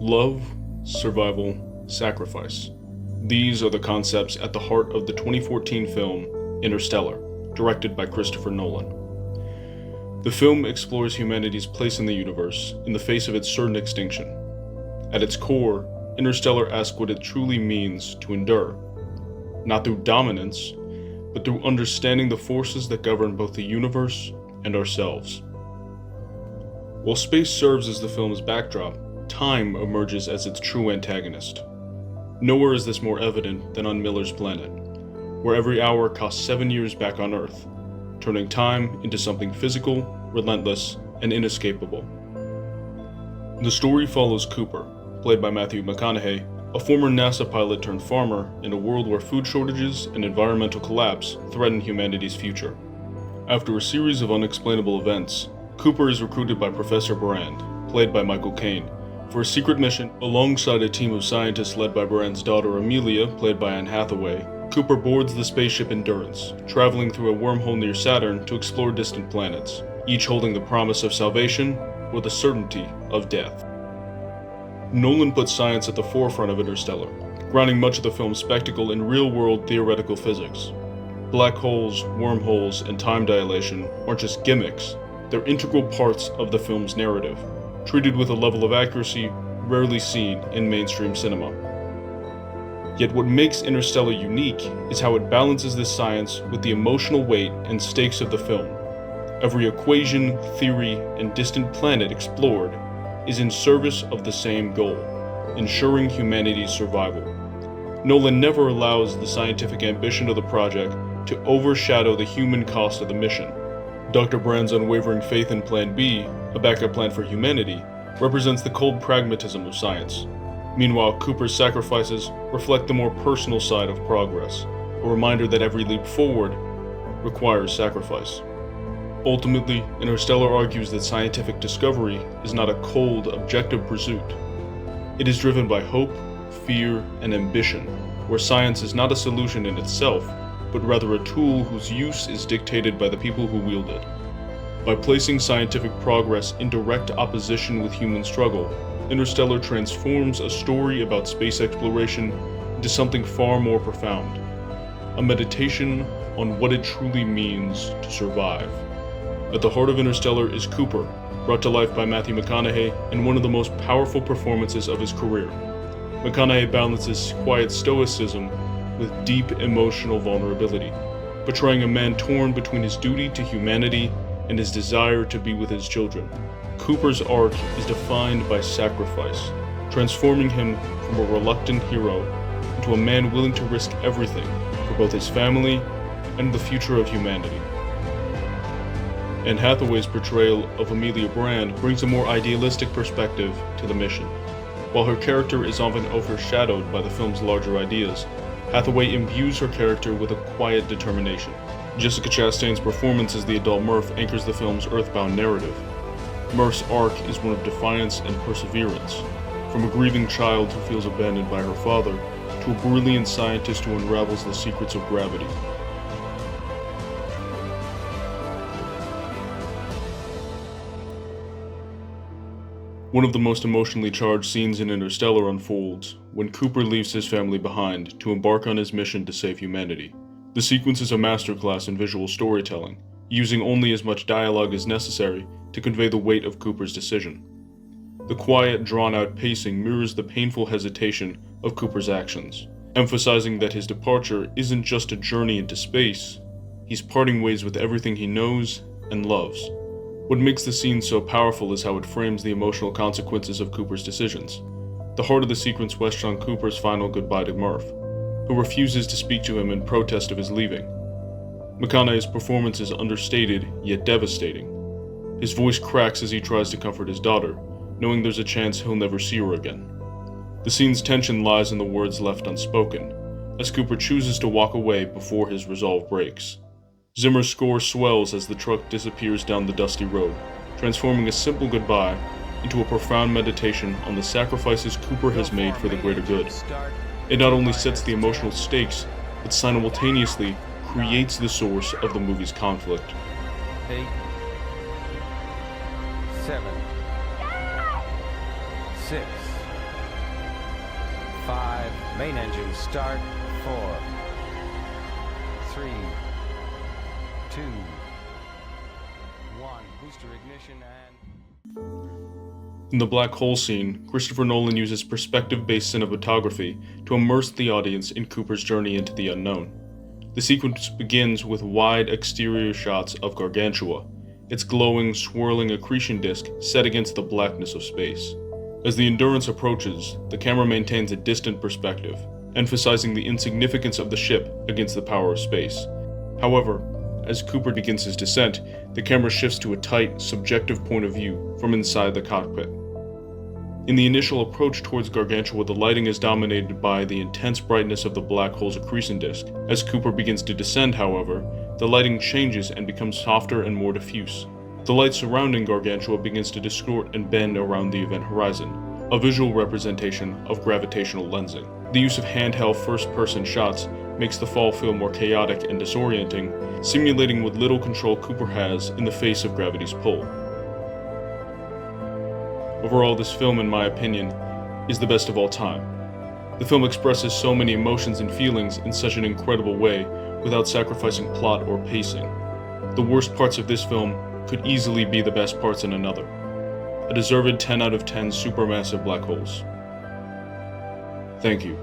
Love, survival, sacrifice. These are the concepts at the heart of the 2014 film Interstellar, directed by Christopher Nolan. The film explores humanity's place in the universe in the face of its certain extinction. At its core, Interstellar asks what it truly means to endure, not through dominance, but through understanding the forces that govern both the universe and ourselves. While space serves as the film's backdrop, time emerges as its true antagonist. Nowhere is this more evident than on Miller's planet, where every hour costs 7 years back on Earth, turning time into something physical, relentless, and inescapable. The story follows Cooper, played by Matthew McConaughey, a former NASA pilot turned farmer in a world where food shortages and environmental collapse threaten humanity's future. After a series of unexplainable events, Cooper is recruited by Professor Brand, played by Michael Caine, for a secret mission alongside a team of scientists led by Brand's daughter Amelia, played by Anne Hathaway. Cooper boards the spaceship Endurance, traveling through a wormhole near Saturn to explore distant planets, each holding the promise of salvation or the certainty of death. Nolan puts science at the forefront of Interstellar, grounding much of the film's spectacle in real-world theoretical physics. Black holes, wormholes, and time dilation aren't just gimmicks, they're integral parts of the film's narrative, treated with a level of accuracy rarely seen in mainstream cinema. Yet what makes Interstellar unique is how it balances this science with the emotional weight and stakes of the film. Every equation, theory, and distant planet explored is in service of the same goal, ensuring humanity's survival. Nolan never allows the scientific ambition of the project to overshadow the human cost of the mission. Dr. Brand's unwavering faith in Plan B, a backup plan for humanity, represents the cold pragmatism of science. Meanwhile, Cooper's sacrifices reflect the more personal side of progress, a reminder that every leap forward requires sacrifice. Ultimately, Interstellar argues that scientific discovery is not a cold, objective pursuit. It is driven by hope, fear, and ambition, where science is not a solution in itself, but rather a tool whose use is dictated by the people who wield it. By placing scientific progress in direct opposition with human struggle, Interstellar transforms a story about space exploration into something far more profound, a meditation on what it truly means to survive. At the heart of Interstellar is Cooper, brought to life by Matthew McConaughey in one of the most powerful performances of his career. McConaughey balances quiet stoicism with deep emotional vulnerability, portraying a man torn between his duty to humanity and his desire to be with his children. Cooper's arc is defined by sacrifice, transforming him from a reluctant hero into a man willing to risk everything for both his family and the future of humanity. Anne Hathaway's portrayal of Amelia Brand brings a more idealistic perspective to the mission. While her character is often overshadowed by the film's larger ideas, Hathaway imbues her character with a quiet determination. Jessica Chastain's performance as the adult Murph anchors the film's earthbound narrative. Murph's arc is one of defiance and perseverance, from a grieving child who feels abandoned by her father to a brilliant scientist who unravels the secrets of gravity. One of the most emotionally charged scenes in Interstellar unfolds when Cooper leaves his family behind to embark on his mission to save humanity. The sequence is a masterclass in visual storytelling, using only as much dialogue as necessary to convey the weight of Cooper's decision. The quiet, drawn-out pacing mirrors the painful hesitation of Cooper's actions, emphasizing that his departure isn't just a journey into space, he's parting ways with everything he knows and loves. What makes the scene so powerful is how it frames the emotional consequences of Cooper's decisions. The heart of the sequence rests on Cooper's final goodbye to Murph, who refuses to speak to him in protest of his leaving. McConaughey's performance is understated, yet devastating. His voice cracks as he tries to comfort his daughter, knowing there's a chance he'll never see her again. The scene's tension lies in the words left unspoken, as Cooper chooses to walk away before his resolve breaks. Zimmer's score swells as the truck disappears down the dusty road, transforming a simple goodbye into a profound meditation on the sacrifices Cooper has made for the greater good. It not only sets the emotional stakes, but simultaneously creates the source of the movie's conflict. 8, 7, 6, 5, main engine start, 4, 3, 2, 1, booster ignition and... In the black hole scene, Christopher Nolan uses perspective-based cinematography to immerse the audience in Cooper's journey into the unknown. The sequence begins with wide exterior shots of Gargantua, its glowing, swirling accretion disk set against the blackness of space. As the Endurance approaches, the camera maintains a distant perspective, emphasizing the insignificance of the ship against the power of space. However, as Cooper begins his descent, the camera shifts to a tight, subjective point of view from inside the cockpit. In the initial approach towards Gargantua, the lighting is dominated by the intense brightness of the black hole's accretion disk. As Cooper begins to descend, however, the lighting changes and becomes softer and more diffuse. The light surrounding Gargantua begins to distort and bend around the event horizon, a visual representation of gravitational lensing. The use of handheld first-person shots makes the fall feel more chaotic and disorienting, simulating what little control Cooper has in the face of gravity's pull. Overall, this film, in my opinion, is the best of all time. The film expresses so many emotions and feelings in such an incredible way without sacrificing plot or pacing. The worst parts of this film could easily be the best parts in another. A deserved 10 out of 10 supermassive black holes. Thank you.